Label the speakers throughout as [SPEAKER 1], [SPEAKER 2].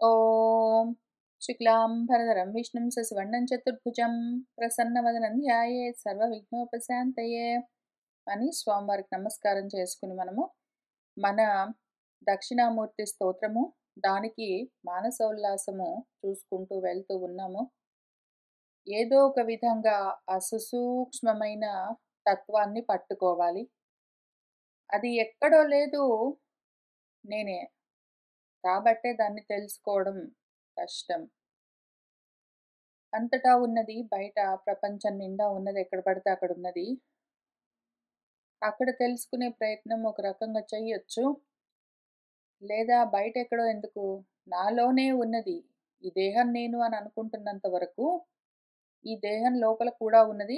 [SPEAKER 1] ఓం శుక్లాంబరధరం విష్ణుం శశివర్ణం చతుర్భుజం ప్రసన్నవదనం ధ్యాయేత్ సర్వవిఘ్నోపశాంతయే అని స్వామివారికి నమస్కారం చేసుకుని మనము మన దక్షిణామూర్తి స్తోత్రము దానికి మానసోల్లాసము చూసుకుంటూ వెళ్తూ ఉన్నాము. ఏదో ఒక విధంగా ఆ సుసూక్ష్మమైన తత్వాన్ని పట్టుకోవాలి. అది ఎక్కడో లేదు, నేనే, కాబట్టే దాన్ని తెలుసుకోవడం కష్టం. అంతటా ఉన్నది, బయట ప్రపంచం నిండా ఉన్నది, ఎక్కడ పడితే అక్కడ ఉన్నది. అక్కడ తెలుసుకునే ప్రయత్నం ఒక రకంగా చెయ్యొచ్చు. లేదా బయట ఎక్కడో ఎందుకు, నాలోనే ఉన్నది. ఈ దేహం నేను అని అనుకుంటున్నంత వరకు ఈ దేహం లోపల కూడా ఉన్నది.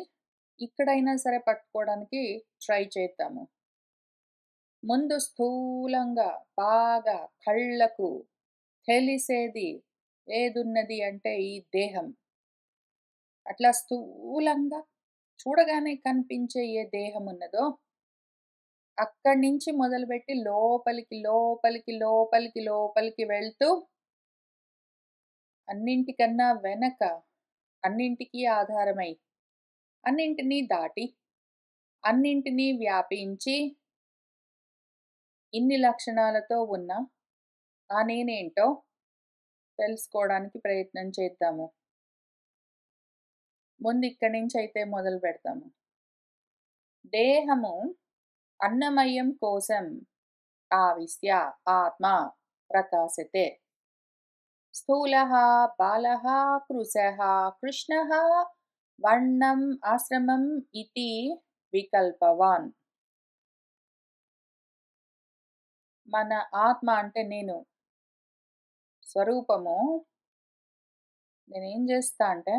[SPEAKER 1] ఇక్కడైనా సరే పట్టుకోవడానికి ట్రై చేద్దాము. ముందు స్థూలంగా బాగా కళ్ళకు తెలిసేది ఏదున్నది అంటే ఈ దేహం. అట్లా స్థూలంగా చూడగానే కనిపించే ఏ దేహం ఉన్నదో అక్కడి నుంచి మొదలుపెట్టి లోపలికి లోపలికి లోపలికి లోపలికి వెళ్తూ అన్నింటికన్నా వెనక, అన్నింటికీ ఆధారమై, అన్నింటినీ దాటి, అన్నింటినీ వ్యాపించి ఇన్ని లక్షణాలతో ఉన్న ఆ నేనేంటో తెలుసుకోవడానికి ప్రయత్నం చేద్దాము. ముందు ఇక్కడి నుంచి అయితే మొదలు పెడతాము. దేహము అన్నమయం కోసం ఆవిశ్య ఆత్మ ప్రకాశతే. స్థూలః బాలః కృశః కృష్ణః వర్ణం ఆశ్రమం ఇతి వికల్పవాన్. మన ఆత్మ అంటే నేను స్వరూపము. నేనేం చేస్తా అంటే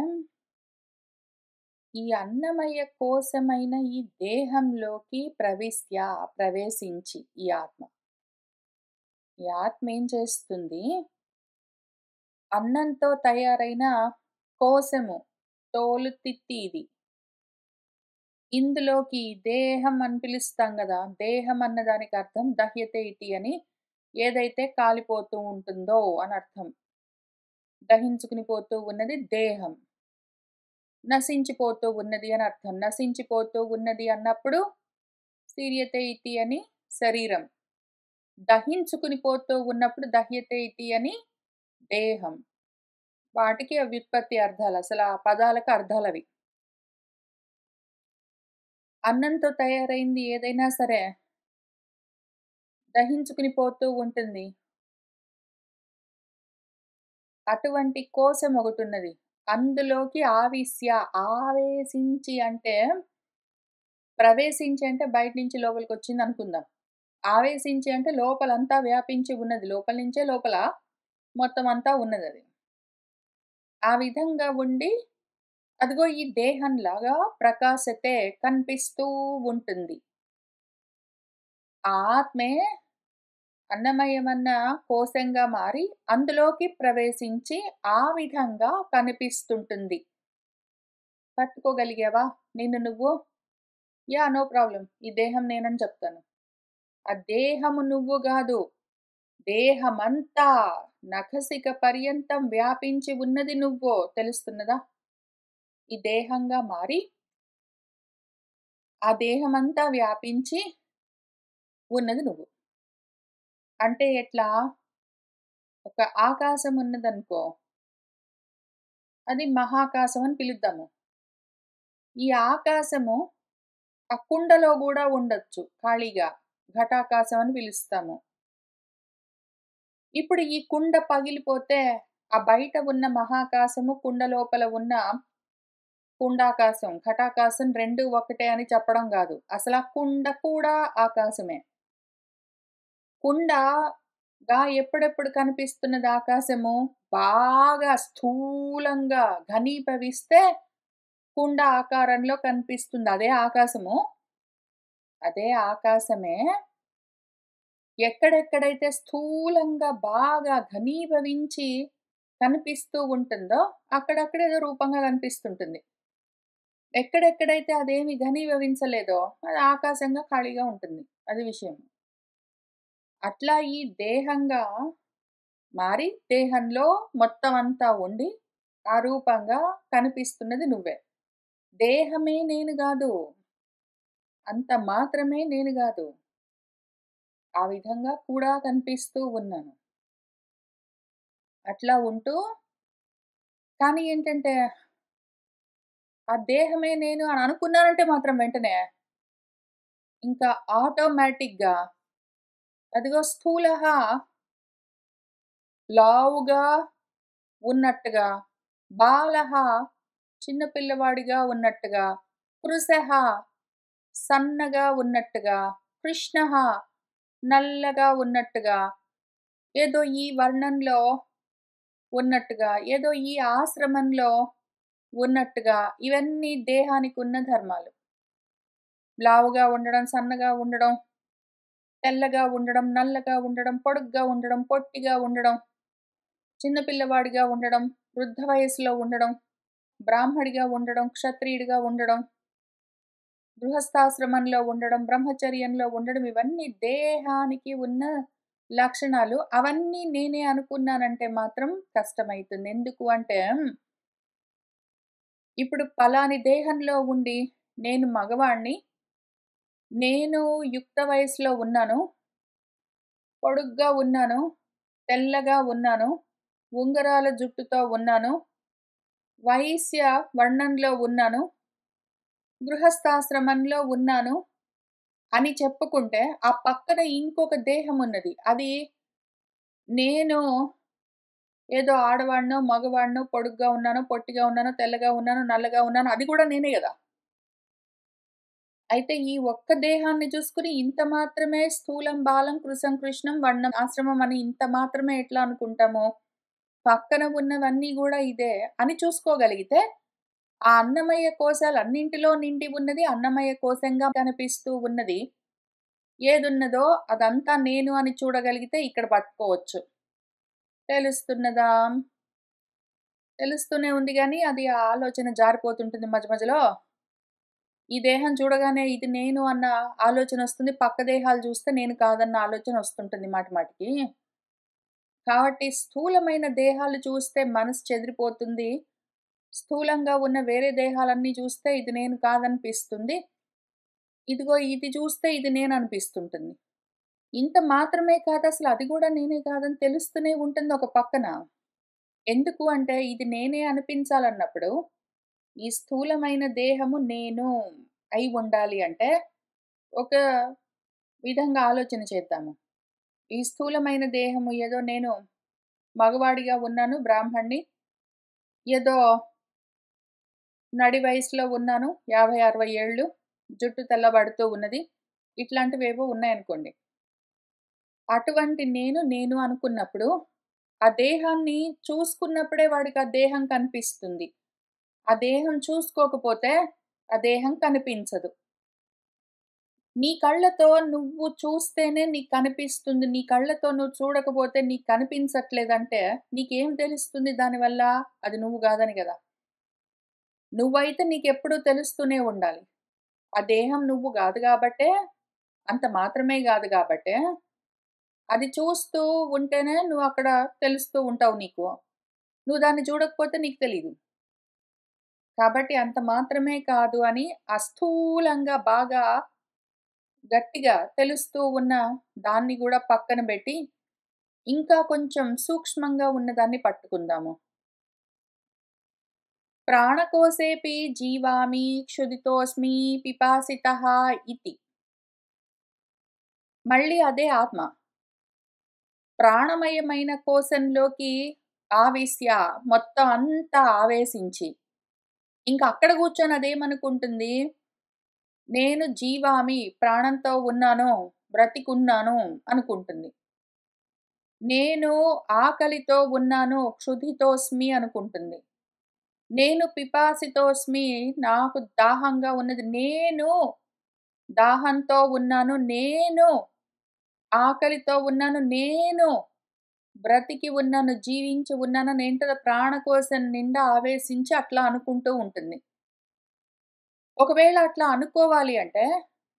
[SPEAKER 1] ఈ అన్నమయ కోశమైన ఈ దేహంలోకి ప్రవేశించి ఈ ఆత్మ ఏం చేస్తుంది, అన్నంతో తయారైన కోశము, తోలు తిత్తి ఇది, ఇందులోకి దేహం అని పిలుస్తాం కదా. దేహం అన్నదానికి అర్థం దహ్యతే ఇతి అని, ఏదైతే కాలిపోతూ ఉంటుందో అని అర్థం. దహించుకుని పోతూ ఉన్నది దేహం. నశించిపోతూ ఉన్నది అని అర్థం. నశించిపోతూ ఉన్నది అన్నప్పుడు స్థిర్యతే ఇతి అని శరీరం. దహించుకుని పోతూ ఉన్నప్పుడు దహ్యతే ఇతి అని దేహం. వాటికి వ్యుత్పత్తి అర్థాలు, అసలు ఆ పదాలకు అర్థాలు అవి. అన్నంతో తయారైంది ఏదైనా సరే దహించుకుని పోతూ ఉంటుంది. అటువంటి కోశం ఒకటి ఉన్నది. అందులోకి ఆవేశించి అంటే, ప్రవేశించి అంటే బయట నుంచి లోపలికి వచ్చింది అనుకుందాం. ఆవేశించి అంటే లోపలంతా వ్యాపించి ఉన్నది. లోపల నుంచే లోపల మొత్తం అంతా ఉన్నదది. ఆ విధంగా ఉండి అదిగో ఈ దేహంలాగా ప్రకాశతే కనిపిస్తూ ఉంటుంది. ఆ ఆత్మే అన్నమయమన్న కోశంగా మారి అందులోకి ప్రవేశించి ఆ విధంగా కనిపిస్తుంటుంది. పట్టుకోగలిగావా నిన్ను నువ్వు? No problem. ఈ దేహం నేనని చెప్తాను. ఆ దేహము నువ్వు గాదు. దేహమంతా నఖశిఖ పర్యంతం వ్యాపించి ఉన్నది నువ్వు. తెలుస్తున్నదా? ఈ దేహంగా మారి ఆ దేహమంతా వ్యాపించి ఉన్నది నువ్వు. అంటే ఎట్లా? ఒక ఆకాశం ఉన్నదనుకో, అది మహాకాశం అని పిలుద్దాము. ఈ ఆకాశము ఆ కుండలో గూడా ఉండొచ్చు ఖాళీగా. ఘటాకాశం అని పిలుస్తాము. ఇప్పుడు ఈ కుండ పగిలిపోతే ఆ బయట ఉన్న మహాకాశము, కుండ లోపల ఉన్న కుండాకాశం, ఘటాకాశం 2 ఒకటే అని చెప్పడం గాదు. అసలా కుండ కూడా ఆకాశమే. కుండగా ఎప్పుడెప్పుడు కనిపిస్తున్నది ఆకాశము? బాగా స్థూలంగా ఘనీభవిస్తే కుండ ఆకారంలో కనిపిస్తుంది. అదే ఆకాశము. అదే ఆకాశమే ఎక్కడెక్కడైతే స్థూలంగా బాగా ఘనీభవించి కనిపిస్తూ ఉంటుందో అక్కడక్కడ ఏదో రూపంగా కనిపిస్తుంటుంది. ఎక్కడెక్కడైతే అదేమి ఘనీభవించలేదో అది ఆకాశంగా ఖాళీగా ఉంటుంది. అది విషయం. అట్లా ఈ దేహంగా మారి దేహంలో మొత్తం అంతా ఉండి ఆ రూపంగా కనిపిస్తున్నది నువ్వే. దేహమే నేను గాదు. అంత మాత్రమే నేను గాదు. ఆ విధంగా కూడా కనిపిస్తూ ఉన్నాను. అట్లా ఉంటూ కానీ ఏంటంటే, ఆ దేహమే నేను అని అనుకున్నానంటే మాత్రం వెంటనే ఇంకా ఆటోమేటిక్‌గా అదిగో స్థూలః లావుగా ఉన్నట్టుగా, బాలః చిన్న పిల్లవాడిగా ఉన్నట్టుగా, కృశః సన్నగా ఉన్నట్టుగా, కృష్ణః నల్లగా ఉన్నట్టుగా, ఏదో ఈ వర్ణంలో ఉన్నట్టుగా, ఏదో ఈ ఆశ్రమంలో ఉన్నట్టుగా, ఇవన్నీ దేహానికున్న ధర్మాలు. లావుగా ఉండడం, సన్నగా ఉండడం, తెల్లగా ఉండడం, నల్లగా ఉండడం, పొడుగ్గా ఉండడం, పొట్టిగా ఉండడం, చిన్న పిల్లవాడిగా ఉండడం, వృద్ధ వయస్సులో ఉండడం, బ్రాహ్మడిగా ఉండడం, క్షత్రియుడిగా ఉండడం, గృహస్థాశ్రమంలో ఉండడం, బ్రహ్మచర్యంలో ఉండడం ఇవన్నీ దేహానికి ఉన్న లక్షణాలు. అవన్నీ నేనే అనుకున్నానంటే మాత్రం కష్టమైతుంది. ఎందుకు అంటే, ఇప్పుడు పలాని దేహంలో ఉండి నేను మగవాడిని, నేను యుక్త వయస్సులో ఉన్నాను, పొడుగ్గా ఉన్నాను, తెల్లగా ఉన్నాను, ఉంగరాల జుట్టుతో ఉన్నాను, వైశ్య వర్ణంలో ఉన్నాను, గృహస్థాశ్రమంలో ఉన్నాను అని చెప్పుకుంటే, ఆ పక్కన ఇంకొక దేహం ఉన్నది. అది నేను ఏదో ఆడవాడినో, మగవాడినో, పొడుగ్గా ఉన్నానో, పొట్టిగా ఉన్నానో, తెల్లగా ఉన్నానో, నల్లగా ఉన్నానో అది కూడా నేనే గదా! అయితే ఈ ఒక్క దేహాన్ని చూసుకొని ఇంత మాత్రమే స్థూలం, బాలం, కృశం, కృష్ణం, వర్ణం, ఆశ్రమం అని ఇంత మాత్రమే ఎట్లా అనుకుంటామో, పక్కన ఉన్నవన్నీ గూడా ఇదే అని చూసుకోగలిగితే, ఆ అన్నమయ్య కోశాలన్నింటిలో నిండి ఉన్నది అన్నమయ్య కోశంగా కనిపిస్తూ ఉన్నది. ఏదున్నదో అదంతా నేను అని చూడగలిగితే ఇక్కడ పట్టుకోవచ్చు. తెలుస్తున్నదా? తెలుస్తూనే ఉంది గానీ, అది ఆ ఆలోచన జారిపోతుంటుంది మధ్య మధ్యలో. ఈ దేహం చూడగానే ఇది నేను అన్న ఆలోచనొస్తుంది. పక్క దేహాలు చూస్తే నేను కాదన్న ఆలోచనొస్తుంటుంది మాటి మాటికి. కాబట్టి స్థూలమైన దేహాలు చూస్తే మనసు చెదిరిపోతుంది. స్థూలంగా ఉన్న వేరే దేహాలన్నీ చూస్తే ఇది నేను కాదనిపిస్తుంది. ఇదిగో ఇది చూస్తే ఇది నేననిపిస్తుంటుంది. ఇంత మాత్రమే కాదసలు అది గూడా నేనే కాదని తెలుస్తూనే ఉంటుంది ఒక పక్కన. ఎందుకు అంటే ఇది నేనే అనిపించాలన్నప్పుడు, ఈ స్థూలమైన దేహము నేను అయి ఉండాలి అంటే, ఒక విధంగా ఆలోచన చేద్దాము. ఈ స్థూలమైన దేహము ఏదో నేను మగవాడిగా ఉన్నాను, బ్రాహ్మణ్ణి. ఏదో నడి వయసులో ఉన్నాను, 50, 60 ఏళ్ళు. జుట్టు తెల్లబడుతూ ఉన్నది. ఇట్లాంటివేవో ఉన్నాయనుకోండి. అటువంటి నేను అనుకున్నప్పుడు, ఆ దేహాన్ని చూసుకున్నప్పుడే వాడికి ఆ దేహం కనిపిస్తుంది. ఆ దేహం చూసుకోకపోతే, ఆ దేహం కనిపించదు. నీ కళ్ళతో నువ్వు చూస్తేనే నీకు కనిపిస్తుంది. నీ కళ్ళతో నువ్వు చూడకపోతే నీకు కనిపించట్లేదంటే, నీకేం తెలుస్తుంది దానివల్ల? అది నువ్వు గాదని గదా! నువ్వైతే నీకెప్పుడూ తెలుస్తూనే ఉండాలి. ఆ దేహం నువ్వు గాదు గాబట్టే, అంత మాత్రమే గాదు గాబట్టే, అది చూస్తూ ఉంటేనే నువ్వక్కడ తెలుస్తూ ఉంటావు నీకు. నువ్వు దాన్ని చూడకపోతే నీకు తెలీదు. కాబట్టి అంత మాత్రమే కాదు అని అస్థూలంగా బాగా గట్టిగా తెలుస్తూ ఉన్న దాన్ని గూడా పక్కన బెట్టి, ఇంకా కొంచెం సూక్ష్మంగా ఉన్నదాన్ని పట్టుకుందాము. ప్రాణకోశేపి జీవామి క్షుధితోస్మి పిపాసితః ఇతి. మళ్ళీ అదే ఆత్మ. ప్రాణమయమైన కోశంలోకి ఆవేశ్య మొత్తం అంతా ఆవేశించి, ఇంక అక్కడ గూర్చొని అదేమనుకుంటుంది, నేను జీవామి ప్రాణంతో ఉన్నాను, బ్రతికున్నాను అనుకుంటుంది. నేను ఆకలితో ఉన్నాను, క్షుధితోస్మి అనుకుంటుంది. నేను పిపాసితోస్మి నాకు దాహంగా ఉన్నది. నేను దాహంతో ఉన్నాను. నేను ఆకలితో ఉన్నాను. నేను బ్రతికి ఉన్నాను, జీవించి ఉన్నానని ఏంటో ప్రాణకోశం నిండా ఆవేశించి అట్లా అనుకుంటూ ఉంటుంది. ఒకవేళ అట్లా అనుకోవాలి అంటే,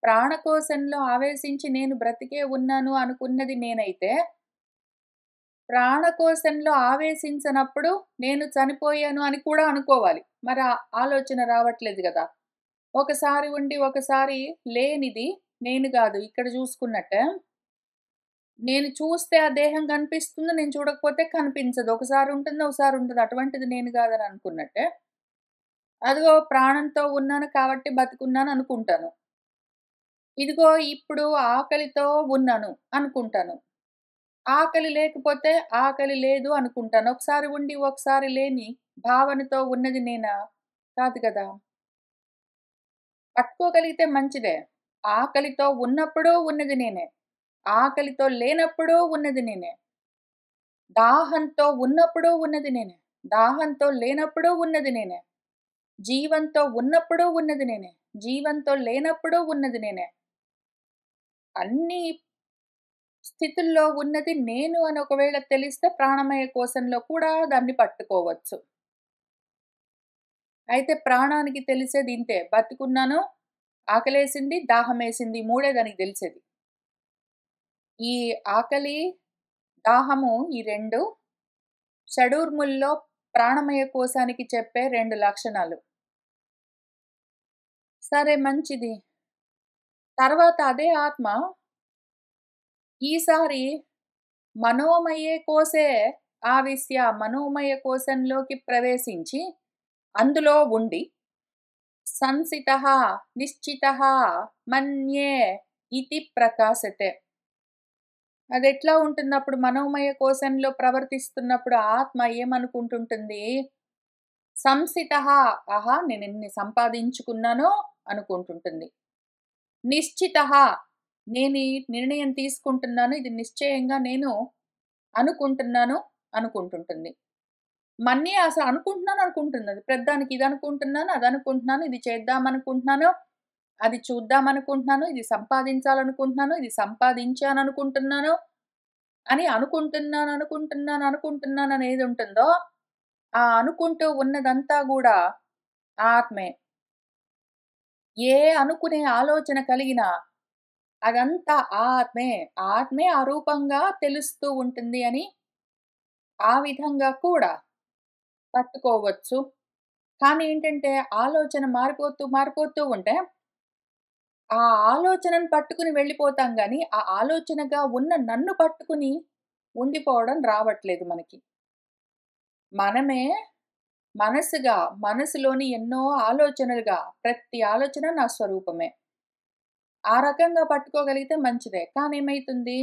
[SPEAKER 1] ప్రాణకోశంలో ఆవేశించి నేను బ్రతికే ఉన్నాను అనుకున్నది నేనైతే, ప్రాణకోశంలో ఆవేశించనప్పుడు నేను చనిపోయాను అని కూడా అనుకోవాలి. మరి ఆ ఆలోచన రావట్లేదు గదా! ఒకసారి ఉండి, ఒకసారి లేనిది నేను గాదు. ఇక్కడ జూసుకున్నట్టే, నేను చూస్తే ఆ దేహం కనిపిస్తుంది. నేను చూడకపోతే కనిపించదు. ఒకసారి ఉంటుంది, ఒకసారి ఉండదు. అటువంటిది నేను గాదని అనుకున్నట్టే, అదిగో ప్రాణంతో ఉన్నాను కాబట్టి బతికున్నాను అనుకుంటాను. ఇదిగో ఇప్పుడు ఆకలితో ఉన్నాను అనుకుంటాను. ఆకలి లేకపోతే ఆకలి లేదు అనుకుంటాను. ఒకసారి ఉండి, ఒకసారి లేని భావనతో ఉన్నది నేనా? కాదు గదా! పట్టుకోగలిగితే మంచిదే. ఆకలితో ఉన్నప్పుడు ఉన్నది నేనే. ఆకలితో లేనప్పుడు ఉన్నది నేనే. దాహంతో ఉన్నప్పుడు ఉన్నది నేనే. దాహంతో లేనప్పుడు ఉన్నది నేనే. జీవంతో ఉన్నప్పుడు ఉన్నది నేనే. జీవంతో లేనప్పుడు ఉన్నది నేనే. అన్ని స్థితుల్లో ఉన్నది నేను అని ఒకవేళ తెలిస్తే ప్రాణమయ కోశంలో కూడా దాన్ని పట్టుకోవచ్చు. అయితే ప్రాణానికి తెలిసేది ఇంతే. బతికున్నాను, ఆకలేసింది, దాహమేసింది. ఈ మూడే దానికి తెలిసేది. ఈ ఆకలి, దాహము ఈ 2 షడూర్ముల్లో ప్రాణమయ కోశానికి చెప్పే 2 లక్షణాలు. సరే మంచిది. తర్వాత అదే ఆత్మ ఈసారి మనోమయే కోశే ఆవిశ్య మనోమయ కోశంలోకి ప్రవేశించి అందులో ఉండి సంసితః నిశ్చితః మన్యే ఇతి ప్రకాశతే. అదెట్లా ఉంటుందప్పుడు మనోమయ కోశంలో ప్రవర్తిస్తున్నప్పుడు ఆత్మ ఏమనుకుంటుంటుంది? సంసితః ఆహా! నేనిన్ని సంపాదించుకున్నానో అనుకుంటుంటుంది. నిశ్చితః నేనీ నిర్ణయం తీసుకుంటున్నాను. ఇది నిశ్చయంగా నేను అనుకుంటున్నాను అనుకుంటుంటుంది. మన్యే అసలు అనుకుంటున్నాను అనుకుంటున్నది. ప్రతిదానికి ఇది అనుకుంటున్నాను, అది అనుకుంటున్నాను, ఇది చేద్దామనుకుంటున్నాను, అది చూద్దామనుకుంటున్నాను, ఇది సంపాదించాలనుకుంటున్నాను, ఇది సంపాదించాననుకుంటున్నాను అని అనుకుంటున్నాను, అనుకుంటున్నాను, అనుకుంటున్నాను అనేదుంటుందో, ఆ అనుకుంటూ ఉన్నదంతా గూడా ఆత్మే. ఏ అనుకునే ఆలోచన కలిగినా అదంతా ఆత్మే. ఆత్మే ఆ రూపంగా తెలుస్తూ ఉంటుంది అని ఆ విధంగా కూడా పట్టుకోవచ్చు. కానీ ఏంటంటే ఆలోచన మారిపోతూ, మారిపోతూ ఉంటే ఆ ఆలోచనను పట్టుకుని వెళ్ళిపోతాం గానీ, ఆ ఆలోచనగా ఉన్న నన్ను పట్టుకుని ఉండిపోవడం రావట్లేదు మనకి. మనమే మనసుగా, మనసులోని ఎన్నో ఆలోచనలుగా ప్రతి ఆలోచన నా స్వరూపమే. ఆ రకంగా పట్టుకోగలిగితే మంచిదే. కానీ ఏమైతుంది?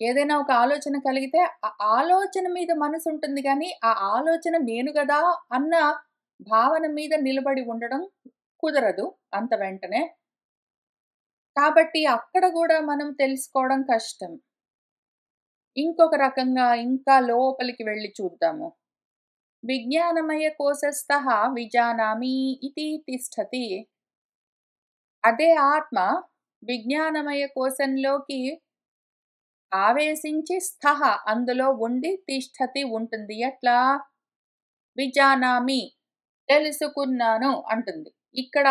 [SPEAKER 1] ఏదైనా ఒక ఆలోచన కలిగితే, ఆ ఆలోచన మీద మనసుంటుంది గానీ, ఆ ఆలోచన నేను గదా! అన్న భావన మీద నిలబడి ఉండడం కుదరదు అంత వెంటనే. కాబట్టి అక్కడ గూడా మనం తెలుసుకోవడం కష్టం. ఇంకొక రకంగా ఇంకా లోపలికి వెళ్లి చూద్దాము. విజ్ఞానమయ కోశస్థః విజానామి ఇతి తిష్టతి. అదే ఆత్మ విజ్ఞానమయ కోశంలోకి ఆవేశించి స్థః అందులో ఉండి తిష్టతి ఉంటుంది. ఎట్లా? విజానామి తెలుసుకున్నాను అంటుంది. ఇక్కడ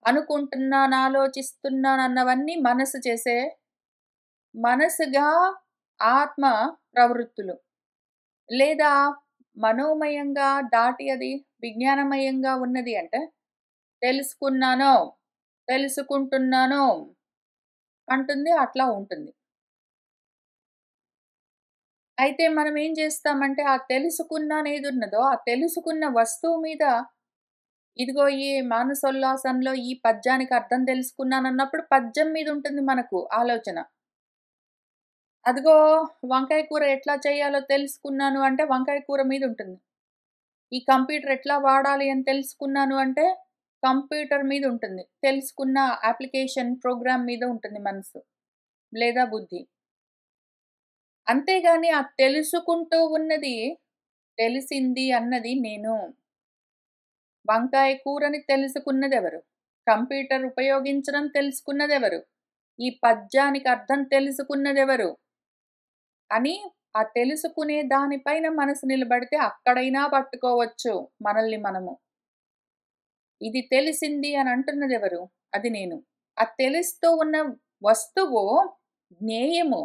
[SPEAKER 1] అనుకుంటున్నాను, ఆలోచిస్తున్నానన్నవన్నీ మనసు చేసే మనసుగా ఆత్మ ప్రవృత్తులు. లేదా మనోమయంగా దాటి అది విజ్ఞానమయంగా ఉన్నది అంటే, తెలుసుకున్నాను, తెలుసుకుంటున్నాను అంటుంది. అట్లా ఉంటుంది. అయితే మనం ఏం చేస్తామంటే, ఆ తెలుసుకున్నానేదున్నదో, ఆ తెలుసుకున్న వస్తువు మీద ఇదిగో ఈ మానసోల్లాసంలో ఈ పద్యానికి అర్థం తెలుసుకున్నానన్నప్పుడు పద్యం మీద ఉంటుంది మనకు ఆలోచన. అదిగో వంకాయ కూర ఎట్లా చేయాలో తెలుసుకున్నాను అంటే వంకాయ కూర మీదుంటుంది. ఈ కంప్యూటర్ ఎట్లా వాడాలి అని తెలుసుకున్నాను అంటే కంప్యూటర్ మీదుంటుంది. తెలుసుకున్న అప్లికేషన్, ప్రోగ్రామ్ మీద ఉంటుంది మనసు లేదా బుద్ధి. అంతేగాని ఆ తెలుసుకుంటూ ఉన్నది, తెలిసింది అన్నది నేను. వంకాయ కూరని తెలుసుకున్నదెవరు? కంప్యూటర్ ఉపయోగించడం తెలుసుకున్నదెవరు? ఈ పద్యానికి అర్థం తెలుసుకున్నదెవరు? అని ఆ తెలుసుకునే దానిపైన మనసు నిలబడితే అక్కడైనా పట్టుకోవచ్చు మనల్ని మనము. ఇది తెలిసింది అని అంటున్నదెవరు? అది నేను. ఆ తెలుస్తూ ఉన్న వస్తువు జ్ఞేయము.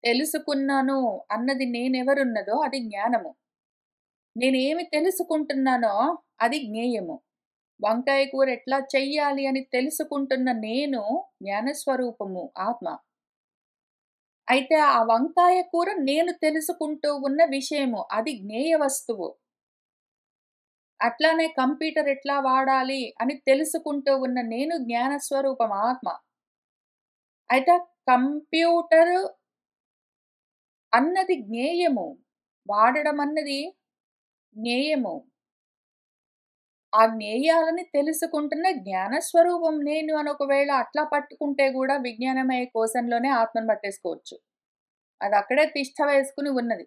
[SPEAKER 1] తెలుసుకున్నాను అన్నది నేనెవరున్నదో అది జ్ఞానము. నేనేమి తెలుసుకుంటున్నానో అది జ్ఞేయము. వంకాయ కూర ఎట్లా చెయ్యాలి అని తెలుసుకుంటున్న నేను జ్ఞానస్వరూపము ఆత్మ. అయితే ఆ వంకాయ కూర నేను తెలుసుకుంటూ ఉన్న విషయము. అది జ్ఞేయ వస్తువు. అట్లానే కంప్యూటర్ ఎట్లా వాడాలి అని తెలుసుకుంటూ ఉన్న నేను జ్ఞానస్వరూపం ఆత్మ. అయితే కంప్యూటరు అన్నది జ్ఞేయము. వాడడం అన్నది జ్ఞేయము. ఆ జ్ఞేయాలని తెలుసుకుంటున్న జ్ఞాన స్వరూపం నేను అని ఒకవేళ అట్లా పట్టుకుంటే గూడా విజ్ఞానమయ కోశంలోనే ఆత్మను పట్టేసుకోవచ్చు. అదక్కడే తిష్ఠ వేసుకొని ఉన్నది.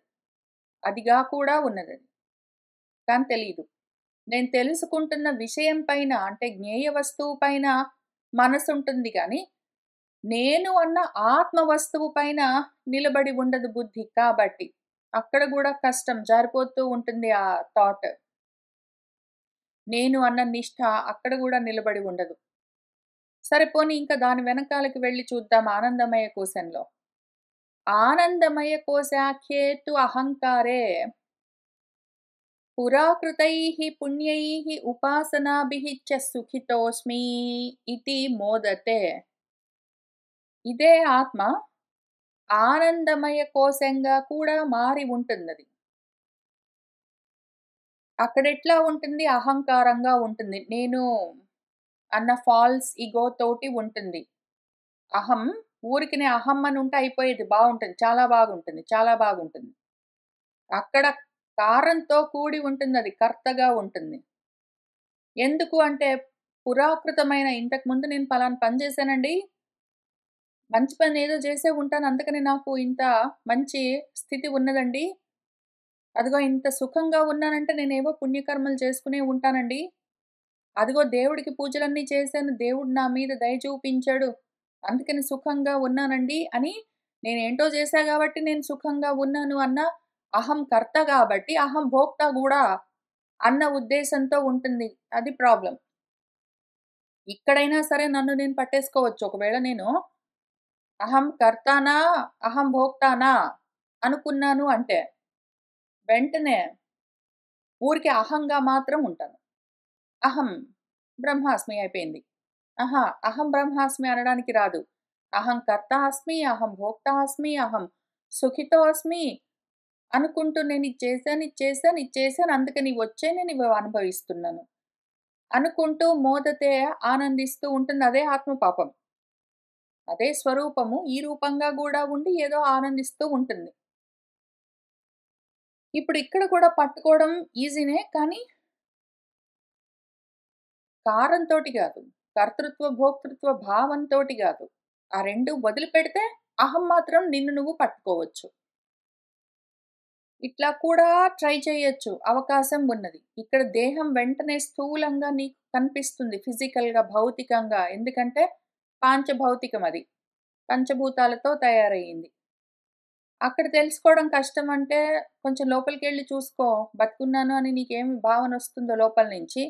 [SPEAKER 1] అదిగా కూడా ఉన్నదది. కానీ తెలీదు. నేను తెలుసుకుంటున్న విషయం పైన అంటే జ్ఞేయ వస్తువు పైన మనసుంటుంది గానీ, నేను అన్న ఆత్మ వస్తువు పైన నిలబడి ఉండదు బుద్ధి. కాబట్టి అక్కడ గూడా కష్టం జారిపోతూ ఉంటుంది ఆ థాట్. నేను అన్న నిష్ఠ అక్కడ గూడా నిలబడి ఉండదు. సరే పోనీ ఇంకా దాని వెనకాలకి వెళ్లి చూద్దాం ఆనందమయ కోశంలో. ఆనందమయ కోశాఖ్యే తు అహంకారే పురాకృతైః పుణ్యైః ఉపాసనాభిః చ సుఖితోస్మి ఇతి మోదతే. ఇదే ఆత్మ ఆనందమయ కోశంగా కూడా మారి ఉంటుందది. అక్కడెట్లా ఉంటుంది? అహంకారంగా ఉంటుంది. నేను అన్న ఫాల్స్ ఇగో తోటి ఉంటుంది. అహం ఊరికినే అహం అని ఉంటే అయిపోయేది. బావుంటుంది. చాలా బాగుంటుంది. చాలా బాగుంటుంది. అక్కడ కారంతో కూడి ఉంటుందది. కర్తగా ఉంటుంది. ఎందుకు అంటే పురాకృతమైన ఇంతకుముందు నేను పలానా పని చేశానండి. మంచి పని ఏదో చేసే ఉంటాను. అందుకని నాకు ఇంత మంచి స్థితి ఉన్నదండి. అదిగో ఇంత సుఖంగా ఉన్నానంటే నేనేవో పుణ్యకర్మలు చేసుకునే ఉంటానండి. అదిగో దేవుడికి పూజలన్నీ చేశాను. దేవుడు నా మీద దయ చూపించాడు. అందుకని సుఖంగా ఉన్నానండి అని నేనేంటో చేశా గాబట్టి నేను సుఖంగా ఉన్నాను అన్న అహం కర్త గాబట్టి, అహం భోక్త గూడా అన్న ఉద్దేశంతో ఉంటుంది. అది ప్రాబ్లమ్. ఇక్కడైనా సరే నన్ను నేను పట్టేసుకోవచ్చు. ఒకవేళ నేను అహం కర్తానా, అహం భోక్తానా అనుకున్నాను అంటే, వెంటనే ఊరికే అహంగా మాత్రం ఉంటాను. అహం బ్రహ్మాస్మి అయిపోయింది. అహా! అహం బ్రహ్మాస్మి అనడానికి రాదు. అహం కర్త అస్మి, అహం భోక్త అస్మి, అహం సుఖితో అస్మి అనుకుంటూ నేను ఇది చేశాను, ఇది చేశాను, ఇది చేశాను అందుకని ఇవొచ్చాయి నేను ఇవి అనుభవిస్తున్నాను. అనుకుంటూ మోదతే ఆనందిస్తూ ఉంటుంది. అదే ఆత్మ పాపం. అదే స్వరూపము ఈ రూపంగా గూడా ఉండి ఏదో ఆనందిస్తూ ఉంటుంది. ఇప్పుడు ఇక్కడ కూడా పట్టుకోవడం ఈజీనే. కానీ కారంతోటి గాదు. కర్తృత్వ, భోక్తృత్వ భావంతోటి గాదు. ఆ 2 వదిలిపెడితే అహం మాత్రం నిన్ను నువ్వు పట్టుకోవచ్చు. ఇట్లా కూడా ట్రై చేయొచ్చు. అవకాశం ఉన్నది. ఇక్కడ దేహం వెంటనే స్థూలంగా నీకు కనిపిస్తుంది ఫిజికల్‌గా, భౌతికంగా. ఎందుకంటే పాంచభౌతికం అది. పంచభూతాలతో తయారయింది. అక్కడ తెలుసుకోవడం కష్టం అంటే కొంచెం లోపలికెళ్ళి చూసుకో. బతికున్నాను అని నీకేమి భావనొస్తుందో లోపల నుంచి.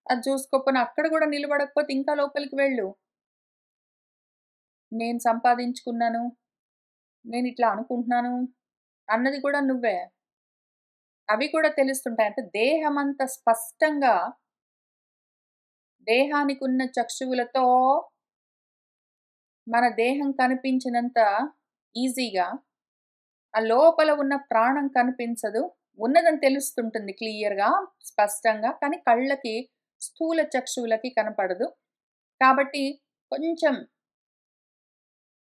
[SPEAKER 1] అది చూసుకోకపోయినా అక్కడ గూడా నిలబడకపోతే ఇంకా లోపలికి వెళ్ళు. నేను సంపాదించుకున్నాను. నేనిట్లా అనుకుంటున్నాను అన్నది కూడా నువ్వే. అవి కూడా తెలుస్తుంటాయి. అంటే దేహమంత స్పష్టంగా దేహానికున్న చక్షువులతో మన దేహం కనిపించినంత ఈజీగా ఆ లోపల ఉన్న ప్రాణం కనిపించదు. ఉన్నదని తెలుస్తుంటుంది క్లియర్‌గా, స్పష్టంగా. కానీ కళ్ళకి స్థూల చక్షువులకి కనపడదు. కాబట్టి కొంచెం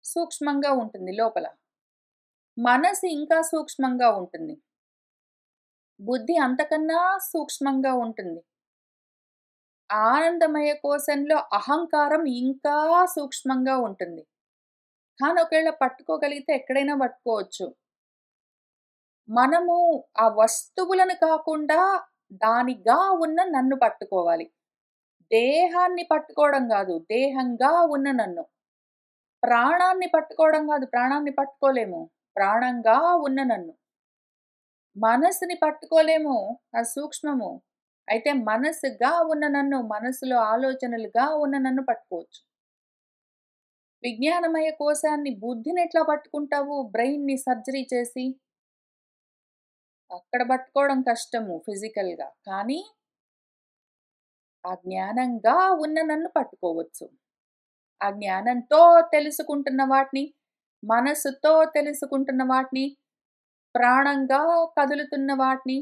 [SPEAKER 1] సూక్ష్మంగా ఉంటుంది లోపల. మనసు ఇంకా సూక్ష్మంగా ఉంటుంది. బుద్ధి అంతకన్నా సూక్ష్మంగా ఉంటుంది. ఆనందమయ కోశంలో అహంకారం ఇంకా సూక్ష్మంగా ఉంటుంది. కానీ ఒకవేళ పట్టుకోగలిగితే ఎక్కడైనా పట్టుకోవచ్చు. మనము ఆ వస్తువులను కాకుండా దానిగా ఉన్న నన్ను పట్టుకోవాలి. దేహాన్ని పట్టుకోవడం గాదు. దేహంగా ఉన్న నన్ను. ప్రాణాన్ని పట్టుకోవడం గాదు. ప్రాణాన్ని పట్టుకోలేము. ప్రాణంగా ఉన్న నన్ను. మనసుని పట్టుకోలేము. అది సూక్ష్మము. అయితే మనసుగా ఉన్న నన్ను, మనసులో ఆలోచనలుగా ఉన్న నన్ను పట్టుకోవచ్చు. విజ్ఞానమయ కోశాన్ని బుద్ధినెట్లా పట్టుకుంటావు బ్రెయిన్‌ని సర్జరీ చేసి? అక్కడ పట్టుకోవడం కష్టము ఫిజికల్‌గా. కానీ ఆ జ్ఞానంగా ఉన్న నన్ను పట్టుకోవచ్చు. ఆ జ్ఞానంతో తెలుసుకుంటున్న వాటిని, మనసుతో తెలుసుకుంటున్న వాటిని, ప్రాణంగా కదులుతున్న వాటిని,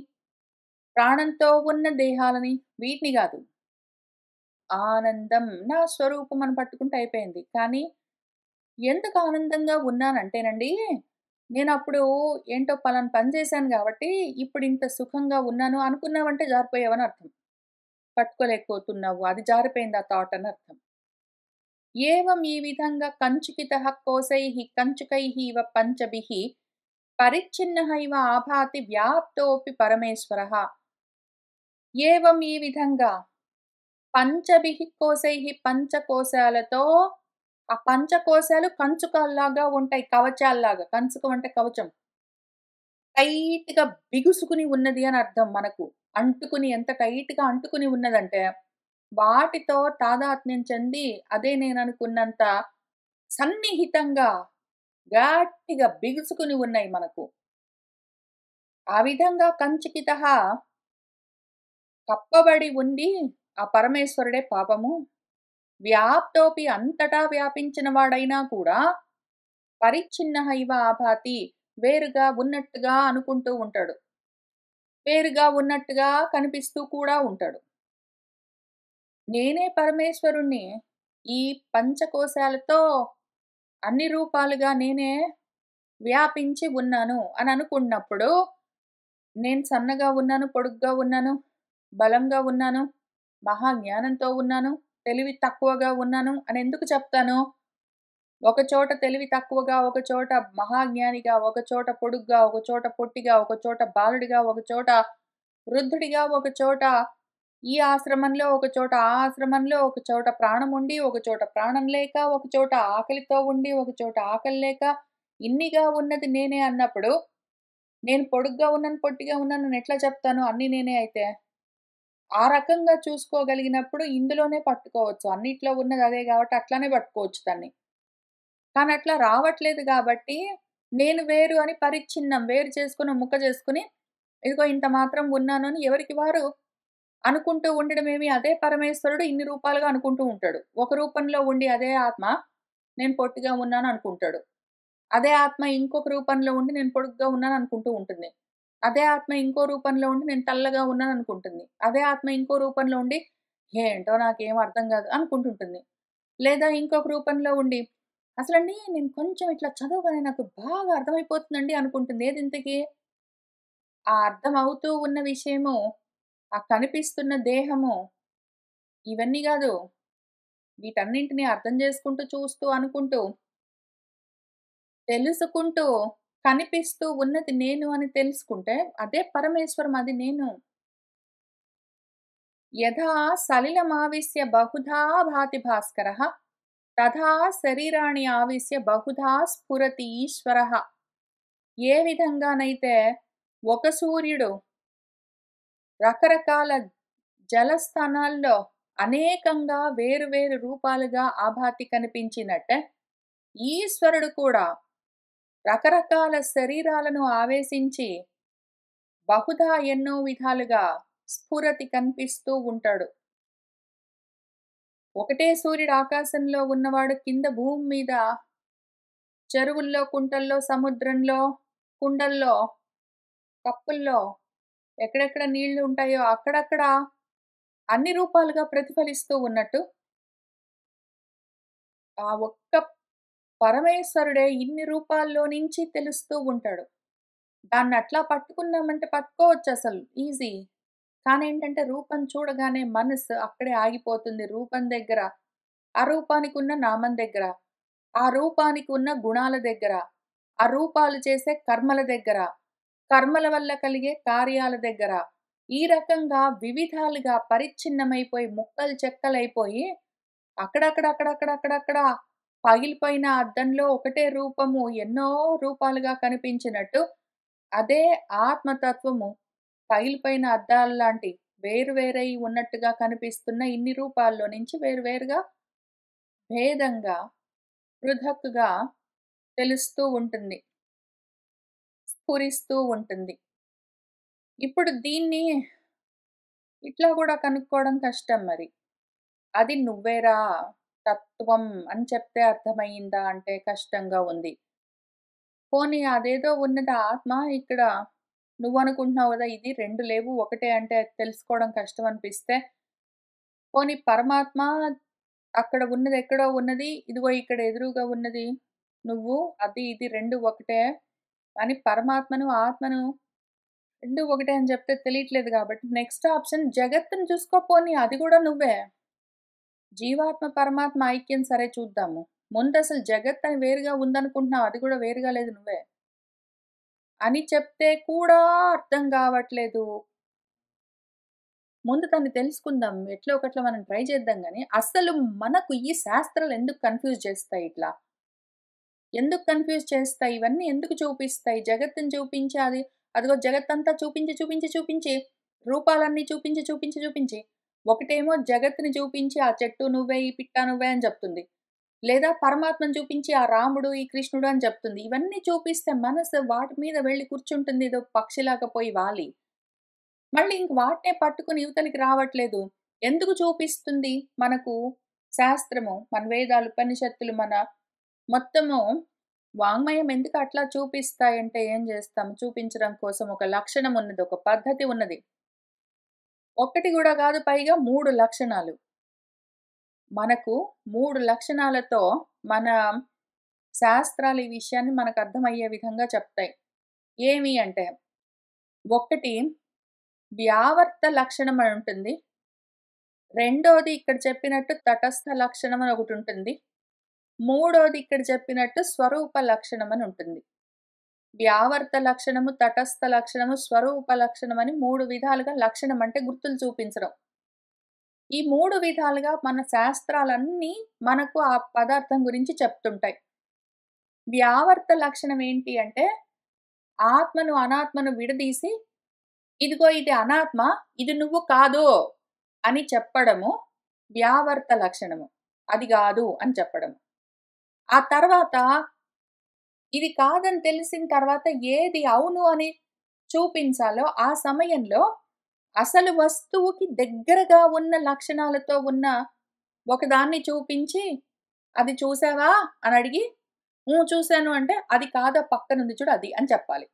[SPEAKER 1] ప్రాణంతో ఉన్న దేహాలని వీటిని గాదు. ఆనందం నా స్వరూపం అని పట్టుకుంటే అయిపోయింది. కానీ ఎందుకు ఆనందంగా ఉన్నానంటేనండి, నేనప్పుడు ఏంటో పలానా పని చేశాను గాబట్టి, ఇప్పుడింత సుఖంగా ఉన్నాను అనుకున్నావంటే జారిపోయావని అర్థం. పట్టుకోలేకపోతున్నావు. అది జారిపోయింది ఆ థాట్ అని అర్థం. ఏవం ఈ విధంగా కంచుకితః కోశైః కంచుకైః ఇవ పంచభిః పరిచ్ఛిన్నః ఇవ ఆభాతి వ్యాప్తోऽపి పరమేశ్వరః. ఏవం ఈ విధంగా పంచభిః కోశైః పంచకోశాలతో ఆ పంచకోశాలు కంచుకల్లాగా ఉంటాయి. కవచాల్లాగా. కంచుకం అంటే కవచం. టైట్‌గా బిగుసుకుని ఉన్నది అని అర్థం మనకు. అంటుకుని ఎంత టైట్‌గా అంటుకుని ఉన్నదంటే, వాటితో తాదాత్మ్యం చెంది అదే నేననుకున్నంత సన్నిహితంగా, గట్టిగా బిగుసుకుని ఉన్నాయి మనకు. ఆ విధంగా కంచుకితః కప్పబడి ఉండి ఆ పరమేశ్వరుడే పాపము వ్యాప్తోపి అంతటా వ్యాపించిన వాడైనా కూడా పరిచ్ఛిన్నః ఇవ ఆభాతి వేరుగా ఉన్నట్టుగా అనుకుంటూ ఉంటాడు. వేరుగా ఉన్నట్టుగా కనిపిస్తూ కూడా ఉంటాడు. నేనే పరమేశ్వరుణ్ణి ఈ పంచకోశాలతో అన్ని రూపాలుగా నేనే వ్యాపించి ఉన్నాను అని అనుకున్నప్పుడు, నేను సన్నగా ఉన్నాను, పొడుగ్గా ఉన్నాను, బలంగా ఉన్నాను, మహా జ్ఞానంతో ఉన్నాను, తెలివి తక్కువగా ఉన్నాను అని ఎందుకు చెప్తాను? ఒక చోట తెలివి తక్కువగా, ఒక చోట మహాజ్ఞానిగా, ఒక చోట పొడుగ్గా, ఒక చోట పొట్టిగా, ఒక చోట బాలుడిగా, ఒక చోట వృద్ధుడిగా, ఒక చోట ఈ ఆశ్రమంలో, ఒక చోట ఆ ఆశ్రమంలో, ఒక చోట ప్రాణం ఉండి, ఒక చోట ప్రాణం లేక, ఒక చోట ఆకలితో ఉండి, ఒక చోట ఆకలి లేక, ఇన్నిగా ఉన్నది నేనే అన్నప్పుడు, నేను పొడుగ్గా ఉన్నాను, పొట్టిగా ఉన్నానని ఎట్లా చెప్తాను? అన్నీ నేనే అయితే. ఆ రకంగా చూసుకోగలిగినప్పుడు ఇందులోనే పట్టుకోవచ్చు. అన్నిట్లో ఉన్నది అదే గాబట్టి అట్లనే పట్టుకోవచ్చు దాన్ని. కానీ అట్లా రావట్లేదు గాబట్టి, నేను వేరు అని పరిచ్ఛిన్నం వేరు చేసుకొని, ముక్క చేసుకొని, ఇదిగో ఇంత మాత్రం ఉన్నాను అని ఎవరికి వారు అనుకుంటూ ఉండడమేమి అదే పరమేశ్వరుడు ఇన్ని రూపాలుగా అనుకుంటూ ఉంటాడు. ఒక రూపంలో ఉండి అదే ఆత్మ నేను పొట్టిగా ఉన్నాను అనుకుంటాడు. అదే ఆత్మ ఇంకొక రూపంలో ఉండి నేను పొడుగ్గా ఉన్నాను అనుకుంటూ ఉంటుంది. అదే ఆత్మ ఇంకో రూపంలో ఉండి నేను తెల్లగా ఉన్నాను అనుకుంటుంది. అదే ఆత్మ ఇంకో రూపంలో ఉండి ఏంటో నాకేం అర్థం కాదు అనుకుంటుంటుంది. లేదా ఇంకొక రూపంలో ఉండి అసలండి నేను కొంచెం ఇట్లా చదవగానే నాకు బాగా అర్థమైపోతుందండి అనుకుంటుంది. ఏది ఇంతకి? ఆ అర్థమవుతూ ఉన్న విషయము, ఆ కనిపిస్తున్న దేహము ఇవన్నీ గాదు. వీటన్నింటిని అర్థం చేసుకుంటూ, చూస్తూ, అనుకుంటూ, తెలుసుకుంటూ, కనిపిస్తూ ఉన్నది నేను అని తెలుసుకుంటే అదే పరమేశ్వరం అది నేను. యథా సలిలమావిశ్య బహుధా భాతి భాస్కరః తథా శరీరాణి ఆవిశ్య బహుధా స్ఫురతి ఈశ్వరః. ఏ విధంగానైతే ఒక సూర్యుడు రకరకాల జలస్థానాల్లో అనేకంగా వేరు వేరు రూపాలుగా ఆభాతి కనిపించినట్టే, ఈశ్వరుడు కూడా రకరకాల శరీరాలను ఆవేశించి బహుధా ఎన్నో విధాలుగా స్ఫురతి కనిపిస్తూ ఉంటాడు. ఒకటే సూర్యుడు ఆకాశంలో ఉన్నవాడు కింద భూమి మీద చెరువుల్లో, కుంటల్లో, సముద్రంలో, కుండల్లో, కప్పుల్లో ఎక్కడెక్కడ నీళ్లు ఉంటాయో అక్కడక్కడ అన్ని రూపాలుగా ప్రతిఫలిస్తూ ఉన్నట్టు, ఆ ఒక్క పరమేశ్వరుడే ఇన్ని రూపాల్లో నుంచి తెలుస్తూ ఉంటాడు. దాన్నట్లా పట్టుకున్నామంటే పట్టుకోవచ్చసలు ఈజీ. కానీ ఏంటంటే రూపం చూడగానే మనసు అక్కడే ఆగిపోతుంది రూపం దగ్గర. ఆ రూపానికి ఉన్న నామం దగ్గర. ఆ రూపానికి ఉన్న గుణాల దగ్గర. ఆ రూపాలు చేసే కర్మల దగ్గర. కర్మల వల్ల కలిగే కార్యాల దగ్గర. ఈ రకంగా వివిధాలుగా పరిచ్ఛిన్నమైపోయి ముక్కలు చెక్కలైపోయి అక్కడక్కడక్కడక్కడక్కడక్కడ పగిలిపోయిన అద్దంలో ఒకటే రూపము ఎన్నో రూపాలుగా కనిపించినట్టు, అదే ఆత్మతత్వము పగిలిపోయిన అద్దాల్లాంటి వేరు వేరై ఉన్నట్టుగా కనిపిస్తున్న ఇన్ని రూపాల్లో నుంచి వేరు వేరుగా భేదంగా పృథక్‌గా తెలుస్తూ ఉంటుంది. స్ఫురిస్తూ ఉంటుంది. ఇప్పుడు దీన్ని ఇట్లా గూడా కనుక్కోవడం కష్టం మరి. అది నువ్వేరా తత్వం అని చెప్తే అర్థమయిందా అంటే కష్టంగా ఉంది. పోనీ అదేదో ఉన్నది ఆత్మ ఇక్కడ నువ్వనుకుంటున్నావు గదా! ఇది 2 లేవు ఒకటే అంటే అది తెలుసుకోవడం కష్టం అనిపిస్తే, పోనీ పరమాత్మ అక్కడ ఉన్నది ఎక్కడో ఉన్నది, ఇదిగో ఇక్కడ ఎదురుగా ఉన్నది నువ్వు, అది ఇది 2 ఒకటే అని పరమాత్మను, ఆత్మను 2 ఒకటే అని చెప్తే తెలియట్లేదు గాబట్టి నెక్స్ట్ ఆప్షన్ జగత్తుని చూసుకో పోనీ అది గూడా నువ్వే. జీవాత్మ, పరమాత్మ ఐక్యం సరే చూద్దాము. ముందసలు జగత్తని వేరుగా ఉందనుకుంటున్నావు. అది గూడా వేరుగా లేదు నువ్వే. అని చెప్తే కూడా అర్థం గావట్లేదు. ముందు దాన్ని తెలుసుకుందాం. ఎట్లో ఒకట్ల మనం ట్రై చేద్దాం గానీ, అసలు మనకు ఈ శాస్త్రాలు ఎందుకు కన్‌ఫ్యూజ్ చేస్తాయి ఇట్లా? ఎందుకు కన్‌ఫ్యూజ్ చేస్తాయి? ఇవన్నీ ఎందుకు చూపిస్తాయి? జగత్తుని చూపించి అదిగో జగత్తంతా చూపించి, రూపాలన్నీ చూపించి, ఒకటేమో జగత్తుని చూపించి ఆ చెట్టు నువ్వే, ఈ పిట్ట నువ్వే అని చెప్తుంది. లేదా పరమాత్మను చూపించి ఆ రాముడు, ఈ కృష్ణుడు అని చెప్తుంది. ఇవన్నీ చూపిస్తే మనసు వాటి మీద వెళ్లి కూర్చుంటుంది ఏదో పక్షిలాగా పోయి వాలి. మళ్ళీ ఇంక వాటినే పట్టుకొని ఇవతలికి రావట్లేదు. ఎందుకు చూపిస్తుంది మనకు శాస్త్రము, మన వేదాలు, ఉపనిషత్తులు, మన మొత్తము వాంగ్మయం ఎందుకు అట్లా చూపిస్తాయంటే ఏం చేస్తాం? చూపించడం కోసం ఒక లక్షణం ఉన్నది. ఒక పద్ధతి ఉన్నది. ఒక్కటి గూడా గాదు పైగా 3 లక్షణాలు. మనకు 3 లక్షణాలతో మన శాస్త్రాలు ఈ విషయాన్ని మనకు అర్థమయ్యే విధంగా చెప్తాయి. ఏమి అంటే, ఒకటి వ్యావర్త లక్షణం అని ఉంటుంది. రెండోది ఇక్కడ చెప్పినట్టు తటస్థ లక్షణం అని ఒకటుంటుంది. మూడోది ఇక్కడ చెప్పినట్టు స్వరూప లక్షణం అని ఉంటుంది. వ్యావర్త లక్షణము, తటస్థ లక్షణము, స్వరూప లక్షణం అని 3 విధాలుగా లక్షణం అంటే గుర్తులు చూపించడం. ఈ 3 విధాలుగా మన శాస్త్రాలన్నీ మనకు ఆ పదార్థం గురించి చెప్తుంటాయి. వ్యావర్త లక్షణం ఏంటి అంటే, ఆత్మను, అనాత్మను విడదీసి, ఇదిగో ఇది అనాత్మ, ఇది నువ్వు కాదు అని చెప్పడము వ్యావర్త లక్షణము. అది గాదు అని చెప్పడము. ఆ తర్వాత ఇది కాదని తెలిసిన తర్వాత ఏది అవును అని చూపించాలో ఆ సమయంలో అసలు వస్తువుకి దగ్గరగా ఉన్న లక్షణాలతో ఉన్న ఒకదాన్ని చూపించి, "అది చూసావా?" అని అడిగి, "హ్మ్. చూసాను" అంటే, "అది కాదు ఆ పక్కనుంది చూడు అది" అని చెప్పాలి.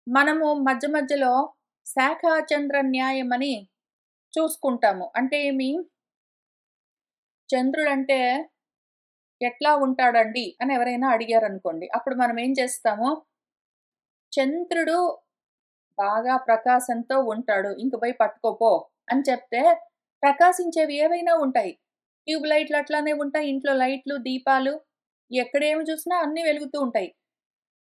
[SPEAKER 1] మనము మధ్య మధ్యలో శాఖాచంద్ర న్యాయం అని చూసుకుంటాము. అంటే ఏమి? చంద్రుడంటే ఎట్లా ఉంటాడండి అని ఎవరైనా అడిగారనుకోండి. అప్పుడు మనం ఏం చేస్తాము? చంద్రుడు బాగా ప్రకాశంతో ఉంటాడు. ఇంక పోయి పట్టుకో పో అని చెప్తే ప్రకాశించేవి ఏవైనా ఉంటాయి. ట్యూబ్ లైట్లు అట్లానే ఉంటాయి. ఇంట్లో లైట్లు, దీపాలు ఎక్కడేమి చూసినా అన్నీ వెలుగుతూ ఉంటాయి.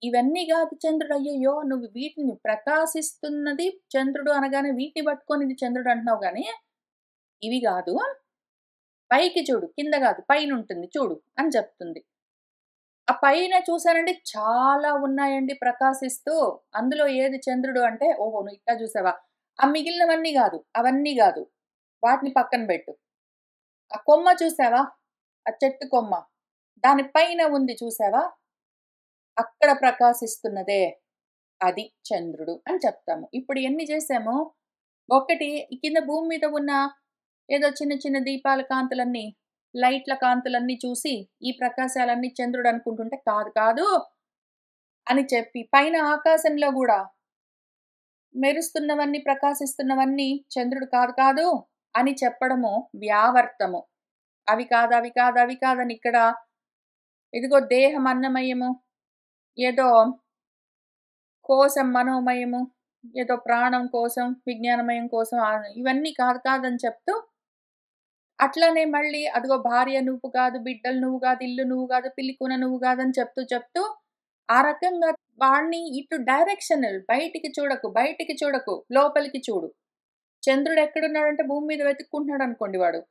[SPEAKER 1] ఇవన్నీ గాదు చంద్రుడు. అయ్యయ్యో! నువ్వు వీటిని ప్రకాశిస్తున్నది చంద్రుడు అనగానే వీటిని పట్టుకొని ఇది చంద్రుడు అంటున్నావు గానీ, ఇవి గాదు. పైకి చూడు. కింద గాదు. పైనుంటుంది చూడు అని చెప్తుంది. ఆ పైన చూసానండి చాలా ఉన్నాయండి ప్రకాశిస్తూ. అందులో ఏది చంద్రుడు అంటే, ఓహో! నువ్వు ఇట్టా చూసావా? ఆ మిగిలినవన్నీ గాదు. అవన్నీ గాదు. వాటిని పక్కన బెట్టు. ఆ కొమ్మ చూసావా? ఆ చెట్టు కొమ్మ. దాని పైన ఉంది చూసావా? అక్కడ ప్రకాశిస్తున్నదే అది చంద్రుడు అని చెప్తాము. ఇప్పుడు ఎన్ని చేసాము? ఒకటి ఈ కింద భూమి మీద ఉన్న ఏదో చిన్న చిన్న దీపాల కాంతులన్నీ, లైట్‌ల కాంతులన్నీ చూసి, ఈ ప్రకాశాలన్నీ చంద్రుడు అనుకుంటుంటే కాదు కాదు అని చెప్పి, పైన ఆకాశంలో గూడా మెరుస్తున్నవన్నీ, ప్రకాశిస్తున్నవన్నీ చంద్రుడు కాదు కాదు అని చెప్పడము వ్యావర్తము. అవి కాదు, అవి కాదు, అవి కాదని ఇక్కడ ఇదిగో దేహం అన్నమయము, ఏదో కోశం మనోమయము, ఏదో ప్రాణం కోసం, విజ్ఞానమయం కోసం ఇవన్నీ కాదు కాదని చెప్తూ, అట్లనే మళ్ళీ అదిగో భార్య నువ్వు కాదు, బిడ్డలు నువ్వు కాదు, ఇల్లు నువ్వు కాదు, పిల్లి కూన నువ్వు కాదని చెప్తూ, ఆ రకంగా వాడిని ఇటు డైరెక్షన్ బయటికి చూడకు, లోపలికి చూడు. చంద్రుడు ఎక్కడున్నాడంటే భూమి మీద వెతుక్కుంటున్నాడనుకోండి వాడు.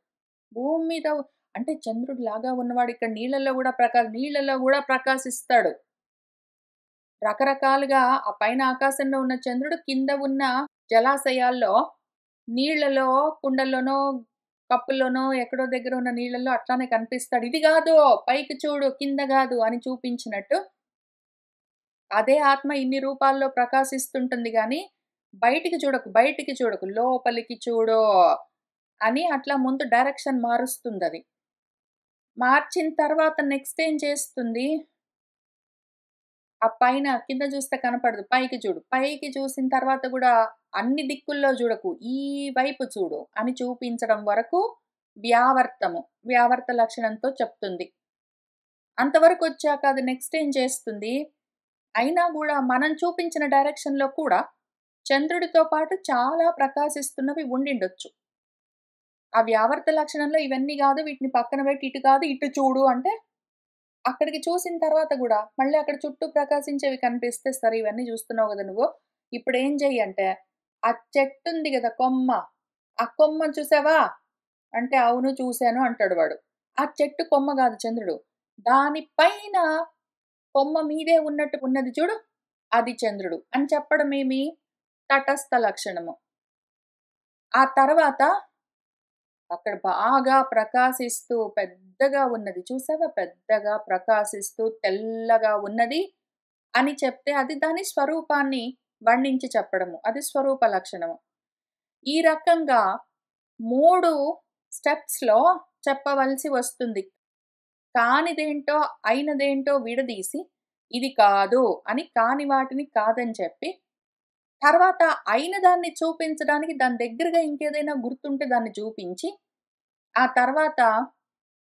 [SPEAKER 1] భూమి మీద అంటే చంద్రుడిలాగా ఉన్నవాడు ఇక్కడ నీళ్ళలో గూడా ప్రకాశిస్తాడు. రకరకాలుగా ఆ పైన ఆకాశంలో ఉన్న చంద్రుడు కింద ఉన్న జలాశయాల్లో, నీళ్ళలో, కుండల్లోనో కప్పుల్లోనో ఎక్కడో దగ్గర ఉన్న నీళ్ళల్లో అట్లానే కనిపిస్తాడు. ఇది గాదు, పైకి చూడు, కింద గాదు అని చూపించినట్టు, అదే ఆత్మ ఇన్ని రూపాల్లో ప్రకాశిస్తుంటుంది గానీ, బయటికి చూడకు, లోపలికి చూడు అని అట్లా ముందు డైరెక్షన్ మారుస్తుందది. మార్చిన తర్వాత నెక్స్ట్ ఏం చేస్తుంది, ఆ పైన కింద చూస్తే కనపడదు. పైకి చూడు. పైకి చూసిన తర్వాత గూడా అన్ని దిక్కుల్లో జూడకు, ఈ వైపు చూడు అని చూపించడం వరకు వ్యావర్తము. వ్యావర్త లక్షణంతో చెప్తుంది. అంతవరకొచ్చాక అది నెక్స్ట్ ఏం చేస్తుంది, అయినా గూడా మనం చూపించిన డైరెక్షన్‌లో కూడా చంద్రుడితో పాటు చాలా ప్రకాశిస్తున్నవి ఉండిండొచ్చు. ఆ వ్యావర్త లక్షణంలో ఇవన్నీ గాదు, వీటిని పక్కన పెట్టి ఇటు కాదు, ఇటు చూడు అంటే అక్కడికి చూసిన తర్వాత గూడా, మళ్ళీ అక్కడ చుట్టూ ప్రకాశించేవి కనిపిస్తే, సరే ఇవన్నీ జూస్తున్నావు గదా నువ్వు, ఇప్పుడేం చెయ్యి అంటే, ఆ చెట్టుంది గదా కొమ్మ, ఆ కొమ్మని చూసావా? అంటే, అవును చూసాను అంటాడు వాడు. ఆ చెట్టు కొమ్మ గాదు చంద్రుడు. దాని పైన కొమ్మ మీదే ఉన్నట్టు ఉన్నది చూడు, అది చంద్రుడు అని చెప్పడమేమి? తటస్థ లక్షణము. ఆ తర్వాత అక్కడ బాగా ప్రకాశిస్తూ పెద్దగా ఉన్నది చూసావా? పెద్దగా ప్రకాశిస్తూ తెల్లగా ఉన్నది అని చెప్తే అది దాని స్వరూపాన్ని వర్ణించి చెప్పడము. అది స్వరూప లక్షణము. ఈ రకంగా 3 స్టెప్స్‌లో చెప్పవలసి వస్తుంది. కానిదేంటో, అయినదేంటో విడదీసి, ఇది కాదు అని కాని వాటిని కాదని చెప్పి, తర్వాత అయిన దాన్ని చూపించడానికి దాని దగ్గరగా ఇంకేదైనా గుర్తుంటే దాన్ని చూపించి, ఆ తర్వాత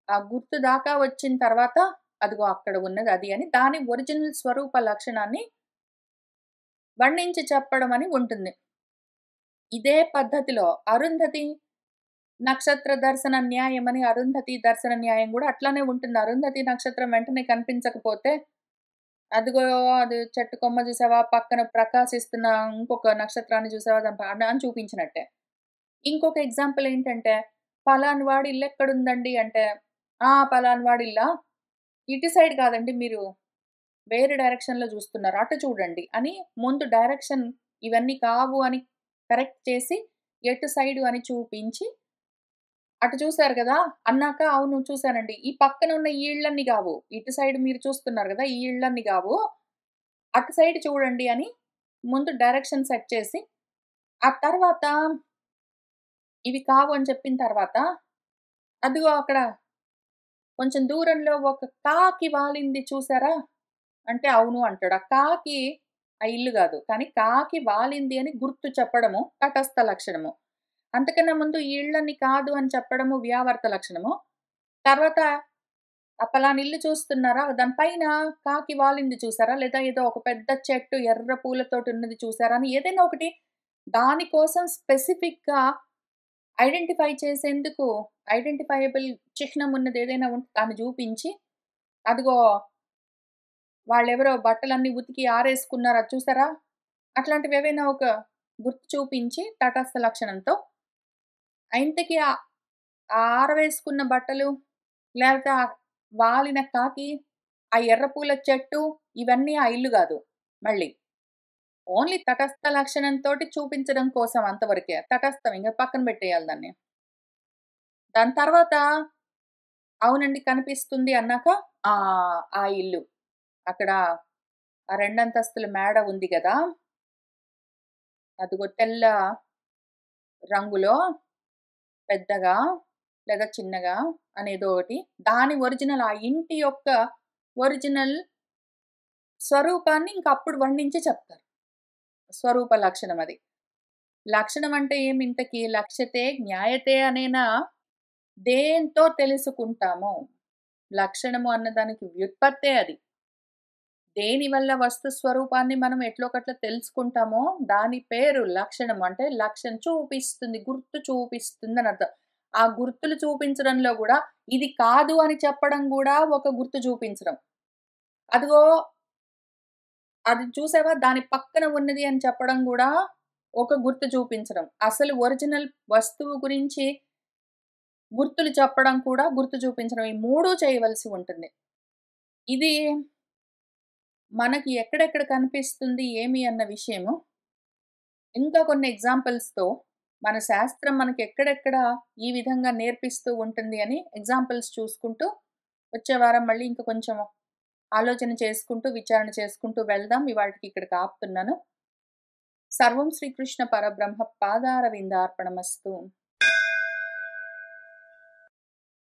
[SPEAKER 1] ఆ గుర్తు దాకా వచ్చిన తర్వాత, అదిగో అక్కడ ఉన్నది అది అని దాని ఒరిజినల్ స్వరూప లక్షణాన్ని వర్ణించి చెప్పడం అని ఉంటుంది. ఇదే పద్ధతిలో అరుంధతి నక్షత్ర దర్శన న్యాయం అని అరుంధతి దర్శన న్యాయం గూడా అట్లానే ఉంటుంది. అరుంధతి నక్షత్రం వెంటనే కనిపించకపోతే, అదిగో అది చెట్టు కొమ్మ చూసావా? పక్కన ప్రకాశిస్తున్న ఇంకొక నక్షత్రాన్ని చూసావా? అని చూపించినట్టే. ఇంకొక ఎగ్జాంపుల్ ఏంటంటే, పలానా వాడి ఇల్లెక్కడుందండి అంటే, ఆ! పలానా వాడి ఇల్లా? ఇటు సైడ్ కాదండి మీరు వేరే డైరెక్షన్‌లో చూస్తున్నారు. అటు చూడండి అని ముందు డైరెక్షన్ ఇవన్నీ కావు అని కరెక్ట్ చేసి, ఎటు సైడు అని చూపించి, అటు చూసారు గదా! అన్నాక అవును చూసానండి. ఈ పక్కన ఉన్న ఈ ఇళ్ళన్నీ గావు. ఇటు సైడ్ మీరు చూస్తున్నారు గదా! ఈ ఇళ్ళన్నీ గావు. అటు సైడ్ చూడండి అని ముందు డైరెక్షన్ సెట్ చేసి, ఆ తర్వాత ఇవి కావు అని చెప్పిన తర్వాత, అదిగో అక్కడ కొంచెం దూరంలో ఒక కాకి వాలింది చూసారా? అంటే అవును అంటాడు. ఆ కాకి ఆ ఇల్లు గాదు. కానీ కాకి వాలింది అని గుర్తు చెప్పడము తటస్థ లక్షణము. అంతకన్నా ముందు ఈ ఇళ్ళని కాదు అని చెప్పడము వ్యావర్త లక్షణము. తర్వాత ఆ పలానా ఇల్లు చూస్తున్నారా? దాని పైన కాకి వాలింది చూసారా? లేదా ఏదో ఒక పెద్ద చెట్టు ఎర్ర పూలతోటి ఉన్నది చూసారా? అని ఏదైనా ఒకటి దాని కోసం స్పెసిఫిక్‌గా ఐడెంటిఫై చేసేందుకు ఐడెంటిఫైయబుల్ చిహ్నం ఉన్నది ఏదైనా ఉంటే దాన్ని జూపించి, అదిగో వాళ్ళెవరో బట్టలన్నీ ఉతికి ఆరేసుకున్నారు అది చూసారా? అట్లాంటివేవైనా ఒక గుర్తు చూపించి తటస్థ లక్షణంతో, ఇంతకీ ఆ ఆరవేసుకున్న బట్టలు, లేకపోతే ఆ వాలిన కాకి, ఆ ఎర్ర పూల చెట్టు ఇవన్నీ ఆ ఇల్లు గాదు మళ్ళీ. ఓన్లీ తటస్థ లక్షణంతోటి చూపించడం కోసం అంతవరకే. తటస్థం ఇంగ పక్కన బెట్టేయాలి దాన్ని. దాని తర్వాత అవునండి కనిపిస్తుంది అన్నాక ఆ! ఆ ఇల్లు. అక్కడ ఆ రెండంతస్తుల మేడ ఉంది గదా! అదిగో తెల్ల రంగులో పెద్దగా లేదా చిన్నగా అనేదో ఒకటి. దాని ఒరిజినల్ ఆ ఇంటి యొక్క ఒరిజినల్ స్వరూపాన్ని ఇంక అప్పుడు వర్ణించి చెప్తారు. స్వరూప లక్షణం అది. లక్షణం అంటే ఏమి ఇంతకి లక్ష్యతే, జ్ఞాయతే అనేనా దేంతో తెలుసుకుంటామో. లక్షణము అన్నదానికి వ్యుత్పత్తే అది. దేనివల్ల వస్తు స్వరూపాన్ని మనం ఎట్లోకట్ల తెలుసుకుంటామో దాని పేరు లక్షణం. అంటే లక్షణం చూపిస్తుంది, గుర్తు చూపిస్తుందనర్థం. ఆ గుర్తులు చూపించడంలో గూడా ఇది కాదు అని చెప్పడం గూడా ఒక గుర్తు చూపించడం. అదిగో అది చూసావా దాని పక్కన ఉన్నది అని చెప్పడం గూడా ఒక గుర్తు చూపించడం. అసలు ఒరిజినల్ వస్తువు గురించి గుర్తులు చెప్పడం కూడా గుర్తు చూపించడం. ఈ 3 చేయవలసి ఉంటుంది. ఇది మనకి ఎక్కడెక్కడ కనిపిస్తుంది ఏమి అన్న విషయము ఇంకా కొన్ని ఎగ్జాంపుల్స్‌తో మన శాస్త్రం మనకి ఎక్కడెక్కడ ఈ విధంగా నేర్పిస్తూ ఉంటుంది అని ఎగ్జాంపుల్స్ చూసుకుంటూ, వచ్చే వారం మళ్ళీ ఇంక కొంచెం ఆలోచన చేసుకుంటూ, విచారణ చేసుకుంటూ వెళ్దాం. ఇవాల్టికి ఇక్కడికి ఆపుతున్నాను. సర్వం శ్రీకృష్ణ పరబ్రహ్మ పాదారవిందార్పణమస్తు.